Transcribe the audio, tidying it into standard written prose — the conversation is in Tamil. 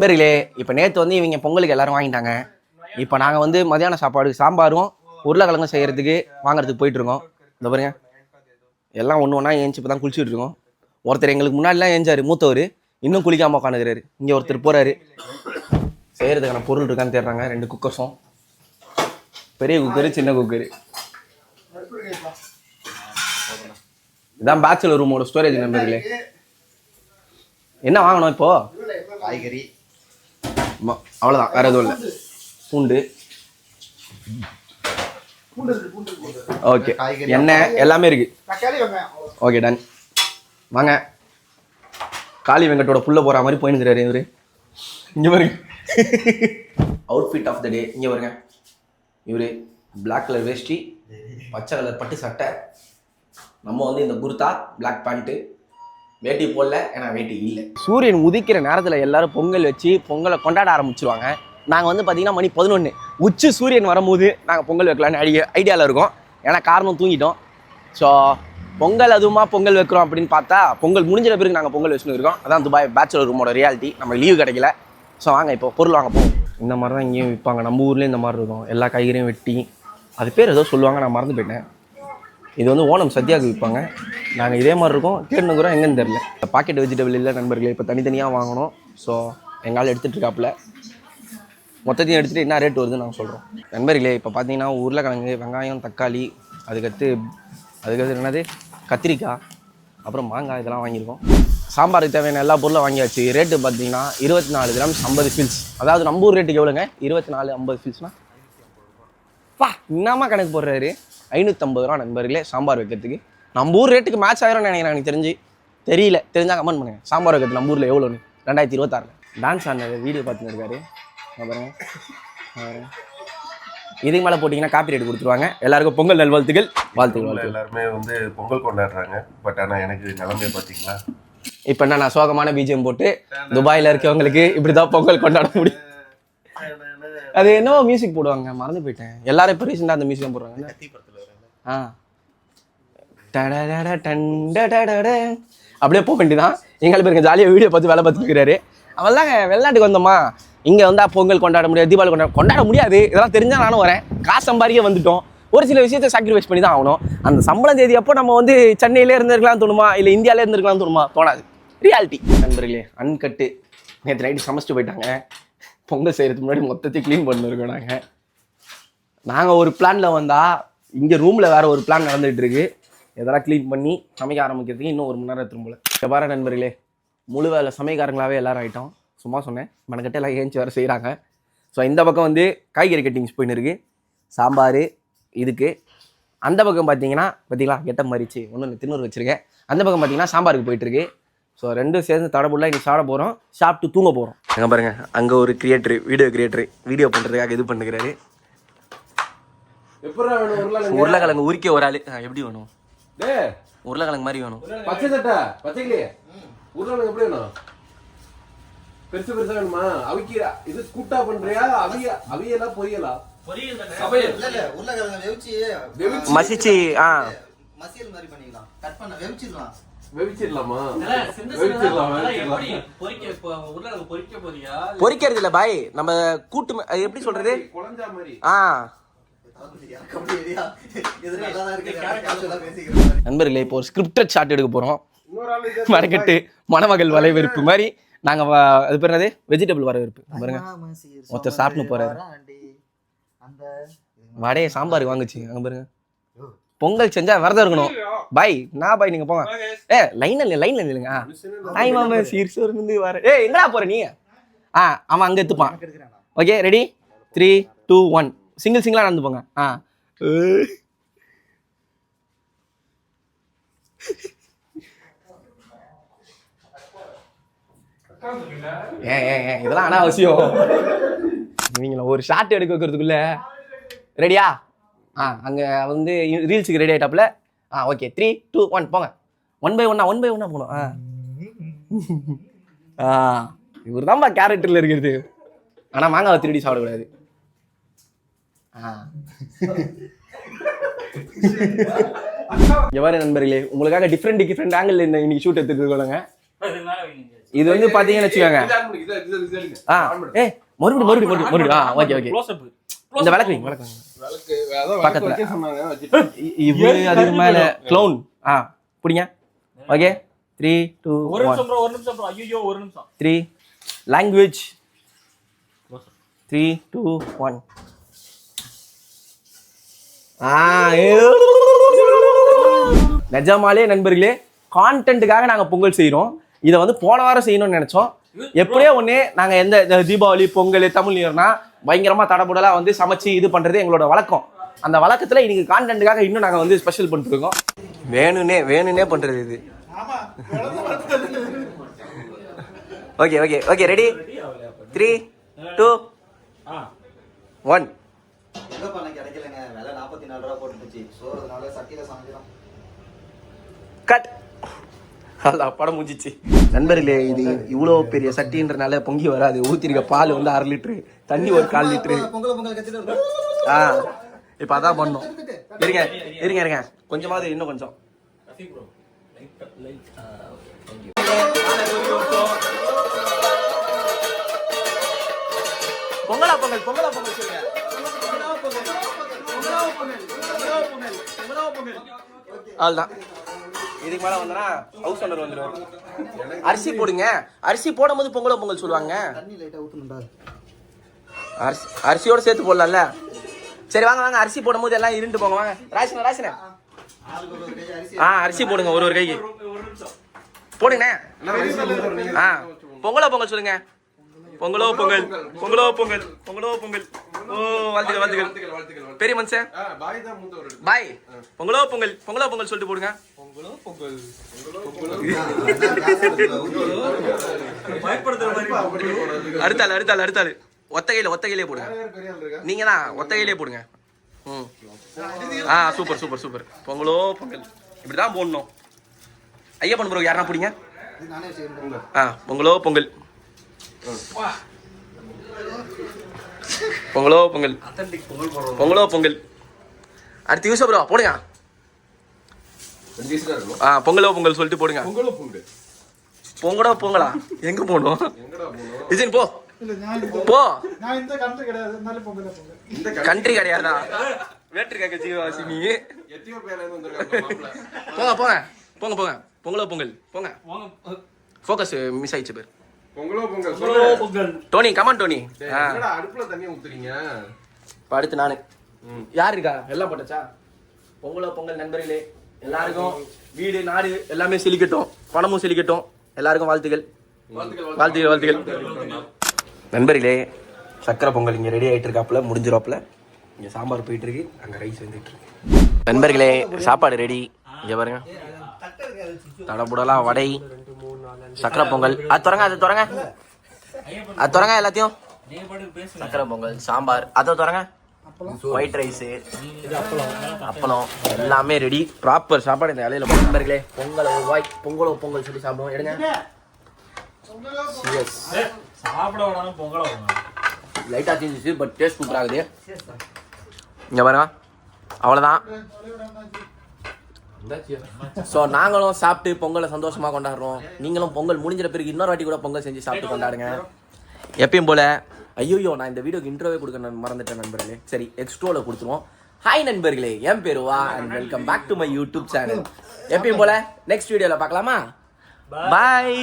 நண்பர்களே இப்போ நேற்று வந்து இவங்க பொங்கலுக்கு எல்லாரும் வாங்கிட்டாங்க. இப்போ நாங்கள் வந்து மதியான சாப்பாடு சாம்பாரும் உருளைக்கிழங்கும் செய்கிறதுக்கு வாங்குறதுக்கு போயிட்டுருக்கோம். இந்த பாருங்க எல்லாம் ஒன்று ஒன்றா ஏஞ்சி இப்போ தான் குளிச்சுட்டு இருக்கோம். ஒருத்தர் எங்களுக்கு முன்னாடிலாம் ஏஞ்சார் மூத்தவர், இன்னும் குளிக்காமல் உட்காந்துக்கிறாரு. இங்கே ஒருத்தர் போகிறாரு. செய்கிறதுக்கான பொருள் இருக்கான்னு தேடுறாங்க. 2 குக்கர்ஸும், பெரிய குக்கரு சின்ன குக்கரு. இதான் பேச்சுலர் ரூமோட ஸ்டோரேஜ். நண்பர்களே என்ன வாங்கணும் இப்போ? காய்கறி அவ்வளோதான், வேறு எதுவும் இல்லை. பூண்டு, ஓகே, எண்ணெய் எல்லாமே இருக்கு. Okay done. வாங்க. காளி வெங்கட்டோட புள்ள போகிற மாதிரி போயின்னுக்கிறாரு இவரு. இங்கே பாருங்க அவுட்ஃபிட் ஆஃப் த டே. இங்கே பாருங்க இவரு பிளாக் கலர் வேஷ்டி, பச்சை கலர் பட்டு சட்டை. நம்ம வந்து இந்த குர்தா, பிளாக் பேண்ட்டு, வேட்டி போடல, ஏன்னா வேட்டி இல்லை. சூரியன் உதிக்கிற நேரத்தில் எல்லாரும் பொங்கல் வச்சு பொங்கலை கொண்டாட ஆரம்பிச்சிருவாங்க. நாங்கள் வந்து பார்த்தீங்கன்னா மணி 11 உச்சி சூரியன் வரும்போது நாங்கள் பொங்கல் வைக்கலான்னு ஐடியாவில் இருக்கோம். ஏன்னா காரணம் தூங்கிட்டோம். ஸோ பொங்கல் அதுவுமா பொங்கல் வைக்கிறோம் அப்படின்னு பார்த்தா பொங்கல் முடிஞ்சிட பிறகு நாங்கள் பொங்கல் வச்சுன்னு இருக்கோம். அதான் துபாய் பேச்சுலர் ரூமோட ரியாலிட்டி. நம்ம லீவு கிடைக்கல. ஸோ வாங்க இப்போ பொருள் வாங்க போவோம். இந்த மாதிரி தான் இங்கேயும் விற்பாங்க. நம்ம ஊர்லேயும் இந்த மாதிரி இருக்கும். எல்லா காய்கறியும் வெட்டி, அது பேர் ஏதோ சொல்லுவாங்க, நான் மறந்து போயிட்டேன். இது வந்து ஓணம் சத்யாவுக்கு விற்பாங்க. நாங்கள் இதே மாதிரி இருக்கோம், தேடினுக்குறோம், எங்கேன்னு தெரில. பாக்கெட் வெஜிடபிள் இல்லை நண்பர்களே, இப்போ தனித்தனியாக வாங்கணும். ஸோ எங்களால் எடுத்துகிட்டு இருக்காப்புல மொத்தத்தையும் எடுத்துகிட்டு என்ன ரேட் வருதுன்னு நாங்கள் சொல்கிறோம். நண்பர்களே இப்போ பார்த்தீங்கன்னா உருளைக்கிழங்கு, வெங்காயம், தக்காளி, அதுக்கடுத்து என்னது கத்திரிக்காய், அப்புறம் மாங்காய், இதெல்லாம் வாங்கியிருக்கோம். சாம்பாருக்கு தேவையான எல்லா பொருளும் வாங்கியாச்சு. ரேட்டு பார்த்தீங்கன்னா 24 கிராம்ஸ் 50 ஃபில்ஸ். அதாவது நம்ம ஊர் ரேட்டுக்கு எவ்வளோங்க? 24 50 ஃபில்ஸ்னா பா என்னமா கணக்கு போடுறாரு. 550 ரூபா நண்பர்களே சாம்பார் வைக்கிறதுக்கு. நம்ம ஊர் ரேட்டுக்கு மேட்ச் ஆகிரும்னு நினைக்கிறேன். எனக்கு தெரிஞ்சு தெரியல, தெரிஞ்சால் கமெண்ட் பண்ணுங்கள். சாம்பார் வைக்கிறது நம்ம ஊரில் எவ்வளோன்னு 2026 டான்ஸ் ஆன வீடியோ பார்த்துன்னு இருக்காரு. பாருங்க, இதுக்கு மேலே போட்டிங்கன்னா காப்பி ரைட் கொடுத்துருவாங்க. எல்லாருக்கும் பொங்கல் நல்வாழ்த்துக்கள். வாழ்த்துக்கள். எல்லாருமே வந்து பொங்கல் கொண்டாடுறாங்க. பட் ஆனால் எனக்கு நிலைமையை பார்த்தீங்களா, இப்போ என்ன நான் சோகமான பிஜிஎம் போட்டு துபாயில் இருக்கவங்களுக்கு இப்படி தான் பொங்கல் கொண்டாட முடியும். அது என்னவோ மியூசிக் போடுவாங்க, மறந்து போயிட்டேன். எல்லாரும் இப்போ ரீசெண்டாக அந்த மியூசிக் போடுறாங்க. அப்படியே போக வேண்டியதான். எங்களை பேருங்க ஜாலியாக வீடியோ பார்த்து வேலை பார்த்துக்கிறாரு. அவள் தாங்க வெளிநாட்டுக்கு வந்தோமா, இங்கே வந்தால் பொங்கல் கொண்டாட முடியாது, தீபாவளி கொண்டாட முடியாது. இதெல்லாம் தெரிஞ்சால் நானும் வரேன். காசு சம்பாதிக்க வந்துட்டோம். ஒரு சில விஷயத்தை சாக்ரிஃபைஸ் பண்ணி தான் ஆகணும். அந்த சம்பளம் தேதி அப்போ நம்ம வந்து சென்னையிலே இருந்திருக்கலாம்னு தோணுமா, இல்லை இந்தியாவிலே இருந்திருக்கலாம்னு தோணுமா? தோணாது. ரியாலிட்டி நண்பர்களே. அன்கட்டு நேற்று நைட்டு சமைச்சிட்டு போயிட்டாங்க. பொங்கல் செய்கிறதுக்கு முன்னாடி மொத்தத்தையும் க்ளீன் பண்ணிருக்கோம். நாங்கள் ஒரு பிளானில் வந்தால் இங்கே ரூமில் வேறு ஒரு பிளான் நடந்துகிட்டு இருக்கு. இதெல்லாம் க்ளீன் பண்ணி சமைக்க ஆரம்பிக்கிறதுக்கு இன்னும் 1 மணி நேரம் திரும்பல. பாரு நண்பர்களே, முழு வேலை சமையக்காரங்களாகவே எல்லோரும் ஆகிட்டோம். சும்மா சொன்னேன், மனக்கட்டை எல்லாம் ஏஞ்சி வேறு செய்கிறாங்க. ஸோ இந்த பக்கம் வந்து காய்கறி கட்டிங்ஸ் போயின்னு இருக்குது. சாம்பார் இதுக்கு. அந்த பக்கம் பார்த்தீங்களா கெட்ட மாறிச்சு ஒன்று தின்னூறு வச்சுருக்கேன். அந்த பக்கம் பார்த்தீங்கன்னா சாம்பாருக்கு போயிட்டுருக்கு. ஸோ ரெண்டும் சேர்ந்து தடபுள்ள இன்னைக்கு சாப்பிட போகிறோம், சாப்பிட்டு தூங்க போகிறோம். அங்கே பாருங்கள், அங்கே ஒரு கிரியேட்டரு, வீடியோ பண்ணுறதுக்காக இது பண்ணுறாரு. உருளைக்கிழங்கு உரிக்க ஒரு ஆள் எப்படி வேணும்? உருளைக்கிழங்கு மாதிரி வேணும். பச்சை சட்டை பச்சைக்கிளே உருளைக்கிழங்கு எப்படி வேணும்? பெருசு பெருசா வேணுமா? அவிக்கிறா இது கூட்டா பண்றியா? அவியலா பொரியலா? மசிச்சு மசியல் மாதிரி பண்ணிக்கலாம். கட் பண்ண வெவிச்சிடலாமா? பொரிக்கிறது இல்ல பாய், நம்ம கூட்டு எப்படி சொல்றது, நண்பர்களே இப்போ ஒரு ஸ்கிரிப்டட் ஷாட் எடுக்க போறோம். மரக்கட்டு மணமகள் வரவேற்பு மாதிரி நாங்கள் அது பேர் என்னது, வெஜிடபிள் வரவேற்பு. பாருங்க ஒருத்தர் சாப்பிட்டு போறாரு. வடையை சாம்பாருக்கு வாங்குச்சு. அங்கே பாருங்க, பொங்கல் செஞ்சா விரதம் இருக்கணும் பாய். நான் பாய், நீங்க போங்க. லைன்ல இல்லைங்க. தாய் மாமா சீர்சோர் இருந்து வர. எங்கடா போற நீ? அவன் அங்க எடுத்துப்பான். ஓகே ரெடி, 3 2 1 சிங்கிளா நடந்து போங்க. இதெல்லாம் அனாவசியம். நீங்கள ஒரு ஷார்ட் எடுக்க வைக்கிறதுக்குள்ள ரெடியா? அங்கே வந்து ரீல்ஸுக்கு ரெடி ஆகிட்டாப்புல. ஓகே 3 2 1 போங்க. 1 by 1 போகணும். இவர் தான்ப்பா கேரக்டரில் இருக்கிறது. ஆனால் மாங்காவை திருடி சாப்பிடக்கூடாது. எவ்வாறு நண்பர்களே, உங்களுக்காக டிஃப்ரெண்ட் ஆங்கிள் இன்னைக்கு ஷூட் எடுத்துட்டு இருக்கோங்க. இது வந்து பாத்தீங்கன்னு வச்சுக்கோங்க. இது எடுங்க. ஆ மறுபடியும் ஓகே இந்த விளக்கு வைங்க. விளக்கு அதான் பக்கத்துல. வைக்க சொன்னாங்க, வச்சுட்டேன். இவ்வளவு அதுக்கு மேல க்ளவுன். பிடிங்க. ஓகே 3 2 ஒரு 1 நிமிஷம் ப்ரோ ஐயோ ஒரு நிமிஷம் 3 லாங்குவேஜ் 3 2 1 நிஜமாலே நண்பர்களே கான்டென்ட்டுக்காக நாங்க பொங்கல் செய்றோம். இதை வந்து போன வாரம் செய்யணும்னு நினைச்சோம். எப்படியோ ஒண்ணு நாங்க எந்த தீபாவளி பொங்கல் தமிழ் நியூர்னா பயங்கரமா தடபுடலா வந்து சமைச்சு இது பண்றது எங்களோட வழக்கம். அந்த வழக்கத்துல இன்னைக்கு கான்டென்ட்டுக்காக இன்னும் நாங்க வந்து ஸ்பெஷல் பண்ணிட்டு இருக்கோம். வேணும்னே பண்றது இது. ஓகே ரெடி 3 2 1 எங்க பண்ண கிடைக்கலங்க. விலை 44 ரூபா போட்டுச்சு. சோறதுனால சட்டியில சமைக்கிறோம். கட். படம் முடிஞ்சிச்சு நண்பர்களே. இது இவ்வளோ பெரிய சட்டின்றனால பொங்கி வராது. ஊத்திருக்க பால் வந்து 1/2 லிட்டரு, தண்ணி ஒரு 1/4 லிட்டரு. பொங்கல் கத்திட்டு இப்ப அதான் பண்ணோம். இருங்க கொஞ்சமாவது இன்னும் கொஞ்சம். பொங்கலா பொங்கல் சொல்லுங்க. அவ்வளவுதான். இதுக்கு மேல வந்தனா ஹவுஸ் ஓனர் வந்துருவாரு. அரிசி போடுங்க. அரிசி போடும்போது பொங்கல் சொல்லுவாங்க. தண்ணி லைட்டா ஊத்தணும்டா. அரிசியோட சேர்த்து போடலாம்ல. சரி வாங்க அரிசி போடும்போது எல்லாம் இருண்டு போங்க. வாங்க ராசினா அரிசி போடுங்க. ஒரு கைக்கு போடுங்கண்ணே. பொங்கல் சொல்லுங்க. பொங்கலோ பொங்கல். ஓ வாழ்த்துக்கள். பெரிய மனுஷன் பாய். பொங்கலோ பொங்கல் சொல்லிட்டு போடுங்க. அடுத்தாள் ஒத்த கையிலே போடுங்க. நீங்க தான் ஒத்த கையிலே போடுங்க. சூப்பர். பொங்கலோ பொங்கல் இப்படிதான் போடணும். ஐயப்பன் ப்ரோ யாரா பிடிங்க. பொங்கலோ பொங்கல். அடுத்து யூசப் ப்ரோ போடுங்க. பொங்கல் சொல்லிட்டு போடுங்க. பொங்கலா எங்க போகணும்? விஜயன் போ. கண்ட்ரி கிடையாதா? வேற்றுக்காக்க ஜீவாசி நீ. போங்க. பொங்கலோ பொங்கல் போங்க. ஃபோக்கஸ் மிஸ் ஆயிடுச்சு பேர். பொங்கல் டோனி கமான் டோனி. அடுப்புல தண்ணி ஊத்துறீங்க. அடுத்து நானு. யார் இருக்கா? எல்லாம் போட்டாச்சா? பொங்கல் நண்பர்களே எல்லாருக்கும் வீடு நாடு எல்லாமே செழிக்கட்டும், பணமும் செழிக்கட்டும். எல்லாருக்கும் வாழ்த்துக்கள். நண்பர்களே சக்கரை பொங்கல் இங்க ரெடி ஆயிட்டு இருக்காப்புல, முடிஞ்சிருவாப்புல. இங்க சாம்பார் போயிட்டு இருக்கு, அங்க ரைஸ் வந்துட்டு இருக்கு. நண்பர்களே சாப்பாடு ரெடி. இங்க பாருங்க தடபுடலாம் வடை, சக்கரை பொங்கல். அது தொடங்க எல்லாத்தையும். சக்கரை பொங்கல், சாம்பார், அதை தொடங்க. ஒயிட் ரைஸ், அப்பளம் எல்லாமே ரெடி. ப்ராப்பர் சாப்பாடு இந்த இலையில. நண்பர்களே பொங்கல் சொல்லி சாப்பிடுவோம். எடுங்க. லைட்டா சேஞ்சிச்சு, பட் டேஸ்ட் சூப்பர் ஆகுது. இங்க பாருங்க அவ்வளவுதான். ஸோ நாங்களும் சாப்பிட்டு பொங்கலை சந்தோஷமா கொண்டாடுறோம். நீங்களும் பொங்கல் முடிஞ்சிட பிறகு இன்னொரு வாட்டி கூட பொங்கல் செஞ்சு சாப்பிட்டு கொண்டாடுங்க எப்பயும் போல. ஐயோ நான் இந்த வீடியோக்கு இன்ட்ரோவே கொடுக்க மறந்துட்டேன் நண்பர்களே. சரி எக்ஸ்ட்ரோல கொடுத்துருவோம். ஹாய் நண்பர்களே, என் பேரு வா and welcome back to my YouTube channel. எப்பயும் போல நெக்ஸ்ட் வீடியோல பார்க்கலாமா? பாய்.